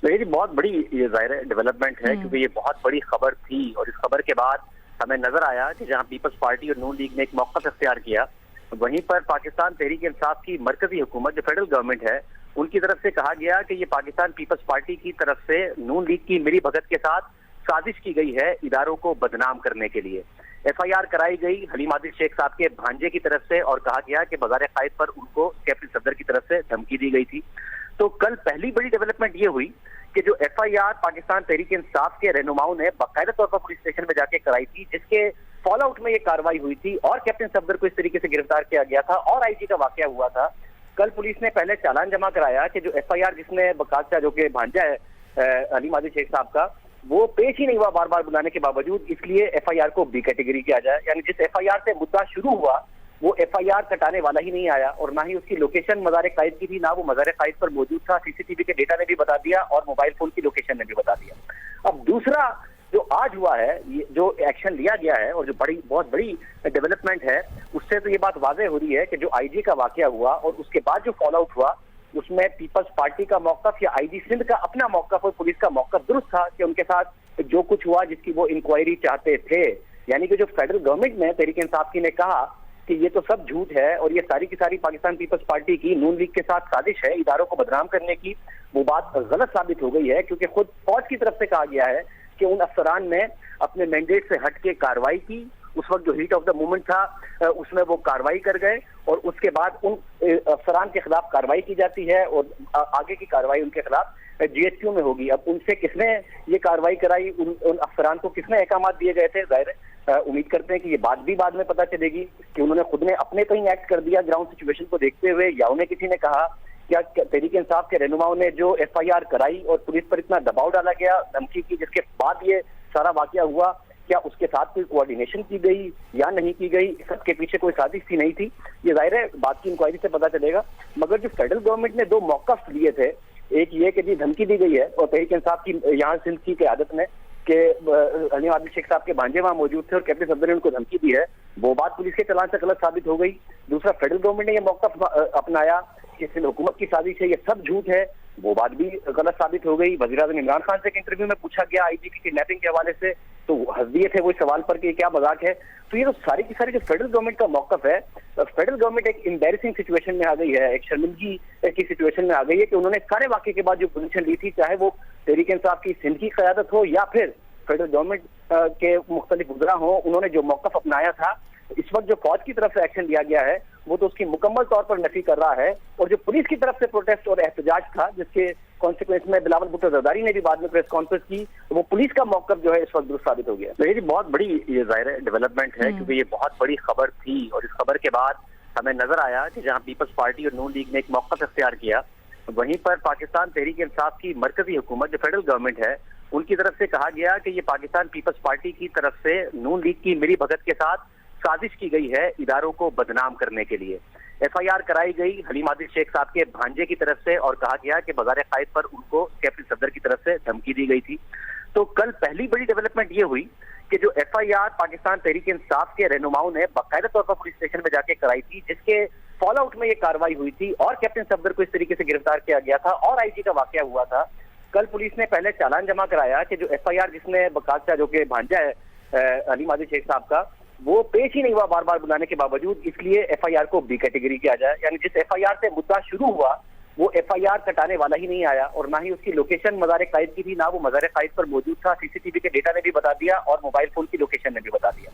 देखिए, बहुत बड़ी ये ज़ाहिर है डेवलपमेंट है, क्योंकि ये बहुत बड़ी खबर थी और इस खबर के बाद हमें नजर आया कि जहां पीपल्स पार्टी और नून लीग ने एक मौका इख्तियार किया, वहीं पर पाकिस्तान तहरीक इंसाफ की मरकजी हुकूमत जो फेडरल गवर्नमेंट है, उनकी तरफ से कहा गया कि ये पाकिस्तान पीपल्स पार्टी की तरफ से नून लीग की मिली भगत के साथ साजिश की गई है इदारों को बदनाम करने के लिए। FIR कराई गई हलीम आदिल शेख साहब के भांजे की तरफ से और कहा गया कि बज़ार कायद पर उनको कैप्टन सफदर की तरफ से धमकी दी गई थी। तो कल पहली बड़ी डेवलपमेंट ये हुई कि जो FIR पाकिस्तान तहरीक इंसाफ के रहनुमाओं ने बाकायदा तौर पर पुलिस स्टेशन में जाके कराई थी, जिसके फॉल आउट में ये कार्रवाई हुई थी और कैप्टन सफदर को इस तरीके से गिरफ्तार किया गया था और IG का वाकया हुआ था। कल पुलिस ने पहले चालान जमा कराया कि जो FIR जिसने बकाचा जो कि भांजा है हलीम आदिल शेख साहब का, वो पेश ही नहीं हुआ बार बार बुलाने के बावजूद, इसलिए FIR को B कैटेगरी किया जाए। यानी जिस FIR से मुद्दा शुरू हुआ वो FIR कटाने वाला ही नहीं आया और ना ही उसकी लोकेशन मज़ार कायद की थी, ना वो मज़ार कायद पर मौजूद था। CCTV के डेटा ने भी बता दिया और मोबाइल फोन की लोकेशन ने भी बता दिया। अब दूसरा जो आज हुआ है, ये जो एक्शन लिया गया है और जो बहुत बड़ी डेवलपमेंट है, उससे तो ये बात वाज़ेह हो रही है कि जो IG का वाकया हुआ और उसके बाद जो फॉल आउट हुआ, उसमें पीपल्स पार्टी का मौक़िफ़ या IG सिंध का अपना मौक़िफ़ और पुलिस का मौक़िफ़ दुरुस्त था कि उनके साथ जो कुछ हुआ जिसकी वो इंक्वायरी चाहते थे। यानी कि जो फेडरल गवर्नमेंट ने तहरीक इंसाफ की ने कहा कि ये तो सब झूठ है और ये सारी की सारी पाकिस्तान पीपल्स पार्टी की नून लीग के साथ साजिश है इदारों को बदनाम करने की, वो बात गलत साबित हो गई है। क्योंकि खुद फौज की तरफ से कहा गया है कि उन अफसरान ने अपने मैंडेट से हट के कार्रवाई की। उस वक्त जो हीट ऑफ द मूवमेंट था उसमें वो कार्रवाई कर गए और उसके बाद उन अफसरान के खिलाफ कार्रवाई की जाती है और आगे की कार्रवाई उनके खिलाफ GHQ में होगी। अब उनसे किसने ये कार्रवाई कराई, उन अफसरान को किसने अहकाम दिए गए थे, जाहिर है उम्मीद करते हैं कि ये बात भी बाद में पता चलेगी कि उन्होंने खुद ने अपने कहीं एक्ट कर दिया ग्राउंड सिचुएशन को देखते हुए, या उन्हें किसी ने कहा, क्या तहरीक इंसाफ के रहनुमाओं ने जो FIR कराई और पुलिस पर इतना दबाव डाला गया धमकी की, जिसके बाद ये सारा वाकया हुआ, क्या उसके साथ कोई कोऑर्डिनेशन की गई या नहीं की गई, सबके पीछे कोई साजिश थी नहीं थी, ये जाहिर है बात की इंक्वायरी से पता चलेगा। मगर जो फेडरल गवर्नमेंट ने दो मौक़िफ़ लिए थे, एक ये कि जी धमकी दी गई है और तहरीक इंसाफ की यहाँ सिंध की क़यादत में कि हलीम आदिल शेख साहब के भांजे वहाँ मौजूद थे और कैप्टन सफदर ने उनको धमकी दी है, वो बात पुलिस के चलान से गलत साबित हो गई। दूसरा, फेडरल गवर्नमेंट ने ये मौक़िफ़ अपनाया कि सिंध हुकूमत की साजिश है, ये सब झूठ है, वो बात भी गलत साबित हो गई। वज़ीर-ए-आज़म इमरान खान से एक इंटरव्यू में पूछा गया IG की किडनैपिंग के हवाले से, तो हंस दिए थे वो इस सवाल पर कि क्या मजाक है। तो ये तो सारी की सारी जो फेडरल गवर्नमेंट का मौक़िफ़ है, फेडरल गवर्नमेंट एक एम्बैरेसिंग सिचुएशन में आ गई है, एक शर्मिंदगी की सिचुएशन में आ गई है कि उन्होंने सारे वाक़े के बाद जो पोजीशन ली थी, चाहे वो तहरीक इंसाफ की सिंध की क़यादत हो या फिर फेडरल गवर्नमेंट के मुख्तलिफ वज़रा हो, उन्होंने जो मौक़िफ़ अपनाया था, इस वक्त जो फौज की तरफ से एक्शन लिया गया है वो तो उसकी मुकम्मल तौर पर नफी कर रहा है। और जो पुलिस की तरफ से प्रोटेस्ट और एहतजाज था, जिसके कॉन्सिक्वेंस में बिलावल भुट्टो जरदारी ने भी बाद में प्रेस कॉन्फ्रेंस की, वो पुलिस का मौक़िफ़ जो है इस वक्त दुरुस्त साबित हो गया। देखिए, बहुत बड़ी ये ज़ाहिर है डेवलपमेंट है, क्योंकि ये बहुत बड़ी खबर थी और इस खबर के बाद हमें नजर आया कि जहां पीपल्स पार्टी और नून लीग ने एक मौक़िफ़ इख्तियार किया, वहीं पर पाकिस्तान तहरीक इंसाफ की मरकजी हुकूमत जो फेडरल गवर्नमेंट है, उनकी तरफ से कहा गया कि ये पाकिस्तान पीपल्स पार्टी की तरफ से नून लीग की मिली भगत के साथ साजिश की गई है इदारों को बदनाम करने के लिए। FIR कराई गई हलीम आदिल शेख साहब के भांजे की तरफ से और कहा गया कि बज़ार कायद पर उनको कैप्टन सफदर की तरफ से धमकी दी गई थी। तो कल पहली बड़ी डेवलपमेंट ये हुई कि जो FIR पाकिस्तान तहरीक इंसाफ के रहनुमाओं ने बाकायदा तौर पर पुलिस स्टेशन में जाके कराई थी, जिसके फॉल आउट में ये कार्रवाई हुई थी और कैप्टन सफदर को इस तरीके से गिरफ्तार किया गया था और IG का वाकया हुआ था। कल पुलिस ने पहले चालान जमा कराया कि जो FIR जिसने बकाचा जो कि भांजा है हलीम आदिल शेख साहब का, वो पेश ही नहीं हुआ बार बार बुलाने के बावजूद, इसलिए FIR को B कैटेगरी किया जाए। यानी जिस FIR से मुद्दा शुरू हुआ वो FIR कटाने वाला ही नहीं आया और ना ही उसकी लोकेशन मज़ार कायद की थी, ना वो मज़ार कायद पर मौजूद था। CCTV के डेटा ने भी बता दिया और मोबाइल फोन की लोकेशन ने भी बता दिया।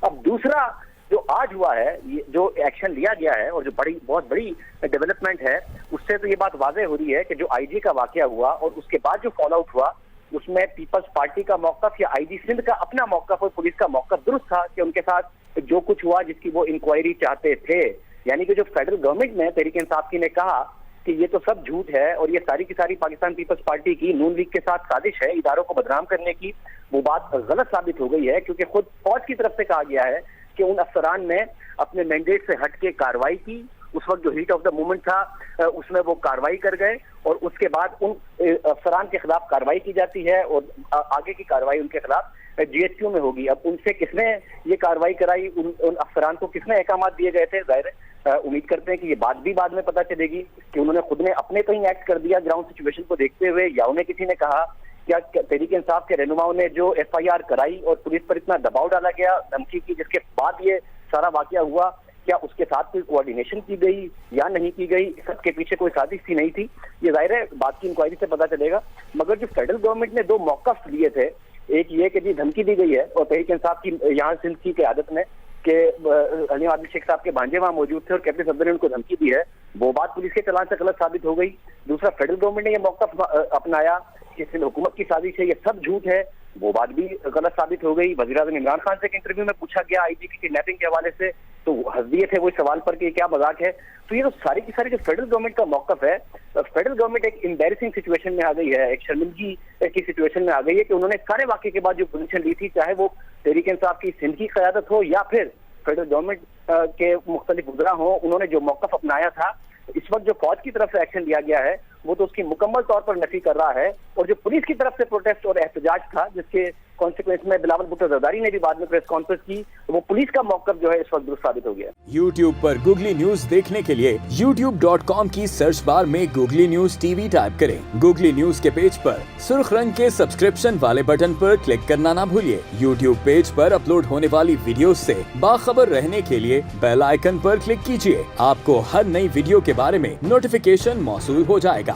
अब दूसरा जो आज हुआ है, ये जो एक्शन लिया गया है और जो बहुत बड़ी डेवलपमेंट है, उससे तो ये बात वाज़ेह हो रही है कि जो IG का वाकया हुआ और उसके बाद जो फॉल आउट हुआ, उसमें पीपल्स पार्टी का मौक़िफ़ या IG सिंध का अपना मौक़िफ़ और पुलिस का मौक़िफ़ दुरुस्त था कि उनके साथ जो कुछ हुआ जिसकी वो इंक्वायरी चाहते थे। यानी कि जो फेडरल गवर्नमेंट ने तहरीक इंसाफ की ने कहा कि ये तो सब झूठ है और ये सारी की सारी पाकिस्तान पीपल्स पार्टी की नून लीग के साथ साजिश है इदारों को बदनाम करने की, वो बात गलत साबित हो गई है। क्योंकि खुद फौज की तरफ से कहा गया है कि उन अफसरान ने अपने मैंडेट से हट के कार्रवाई की اس وقت جو ہیٹ آف دا مومنٹ تھا اس میں وہ کارروائی کر گئے اور اس کے بعد ان افسران کے خلاف کارروائی کی جاتی ہے اور آگے کی کارروائی ان کے خلاف جی ایچ کیو میں ہوگی. اب ان سے کس نے یہ کارروائی کرائی, ان افسران کو کس نے احکامات دیے گئے تھے, ظاہر امید کرتے ہیں کہ یہ بات بھی بعد میں پتہ چلے گی کہ انہوں نے خود نے اپنے کہیں ایکٹ کر دیا گراؤنڈ سچویشن کو دیکھتے ہوئے, یا انہیں کسی نے کہا. کیا تحریک انصاف کے رہنماؤں نے جو ایف آئی آر کرائی اور پولیس پر اتنا دباؤ ڈالا گیا دھمکی کی جس کے بعد یہ سارا واقعہ ہوا, کیا اس کے ساتھ کوئی کوآرڈینیشن کی گئی یا نہیں کی گئی, سب کے پیچھے کوئی سازش تھی نہیں تھی, یہ ظاہر ہے بات کی انکوائری سے پتہ چلے گا. مگر جو فیڈرل گورنمنٹ نے 2 موقف لیے تھے, ایک یہ کہ جی دھمکی دی گئی ہے اور تحریک انصاف کی یہاں سندھ کی قیادت میں کہ علیم عادل شیخ صاحب کے بھانجے وہاں موجود تھے اور کیپٹن صدر نے ان کو دھمکی دی ہے, وہ بات پولیس کے چلان سے غلط ثابت ہو گئی. دوسرا فیڈرل گورنمنٹ نے یہ موقف اپنایا کہ سندھ حکومت کی سازش ہے, یہ سب جھوٹ ہے, وہ بات بھی غلط ثابت ہو گئی. وزیر اعظم عمران خان سے ایک انٹرویو میں پوچھا گیا آئی جی کی کڈنیپنگ کے حوالے سے, تو ہنس دیے تھے وہ اس سوال پر کہ کیا مذاق ہے. تو یہ تو ساری کی ساری جو فیڈرل گورنمنٹ کا موقف ہے, فیڈرل گورنمنٹ ایک امبیرسنگ سچویشن میں آ گئی ہے, ایک شرمندگی کی سچویشن میں آ گئی ہے کہ انہوں نے سارے واقعے کے بعد جو پوزیشن لی تھی, چاہے وہ تحریک انصاف کی سندھ کی قیادت ہو یا پھر فیڈرل گورنمنٹ کے مختلف وزراء ہوں, انہوں نے جو موقف اپنایا تھا, اس وقت جو فوج کی طرف سے ایکشن لیا گیا ہے وہ تو اس کی مکمل طور پر نفی کر رہا ہے. اور جو پولیس کی طرف سے پروٹیسٹ اور احتجاج تھا جس کے کانسیکوینس میں بلاول بھٹو زرداری نے بھی بعد میں پریس کانفرنس کی, وہ پولیس کا موقف جو ہے اس وقت درست ثابت ہو گیا. YouTube پر گوگلی نیوز دیکھنے کے لیے youtube.com کی سرچ بار میں googly news T V type کریں. گوگلی نیوز کے پیج پر سرخ رنگ کے سبسکرپشن والے بٹن پر کلک کرنا نہ بھولیے. YouTube پیج پر اپلوڈ ہونے والی ویڈیوز سے باخبر رہنے کے لیے بیل آئیکن پر کلک کیجیے. آپ کو ہر نئی ویڈیو کے بارے میں نوٹیفیکیشن موصول ہو جائے گا.